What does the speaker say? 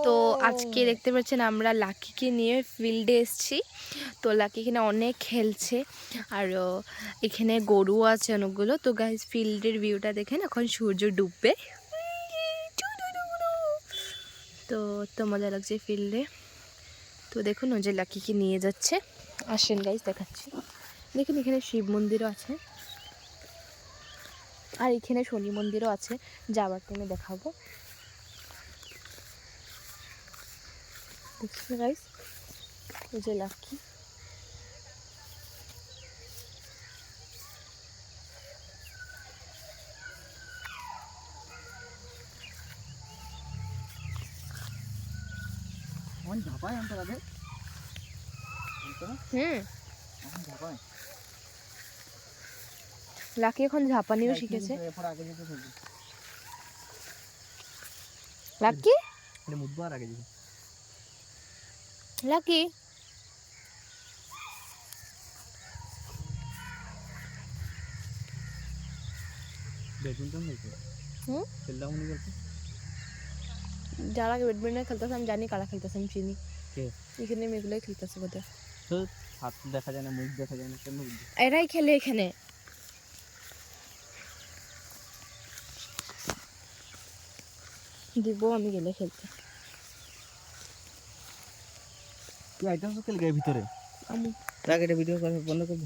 তো আজকে দেখতে পাচ্ছেন আমরা লাকিকে নিয়ে ফিল্ডে এসেছি। তো লাকি এখানে অনেক খেলছে, আর এখানে গরু আছে অনেকগুলো। তো গাইজ ফিল্ডের ভিউটা দেখেন, এখন সূর্য ডুববে। তো তো মজা লাগছে ফিল্ডে। তো দেখুন ও যে লাকিকে নিয়ে যাচ্ছে, আসেন গাইজ দেখাচ্ছি। দেখুন এখানে শিব মন্দিরও আছে, আর এখানে শনি মন্দিরও আছে, যাওয়ার টাইমে দেখাবো। দেখছেন গাইজ, ও যে লাকি। লাকি এখন ঝাঁপানিও শিখেছে। লাকি লাকি যারা ব্যাডমিন্টন খেলতেছে আমি জানি, কারা খেলতেছে আমি চিনি। এখানে মেয়েগুলোই খেলতেছে বোধহয়। হাত দেখা যায় না, মুখ দেখা যায় না, কেন এরাই খেলে এখানে। দিব আমি গেলে খেলতে। তুই আইটেম তো খেল গায়ে ভিতরে। আমি রাখ, এটা ভিডিও বন্ধ করবো।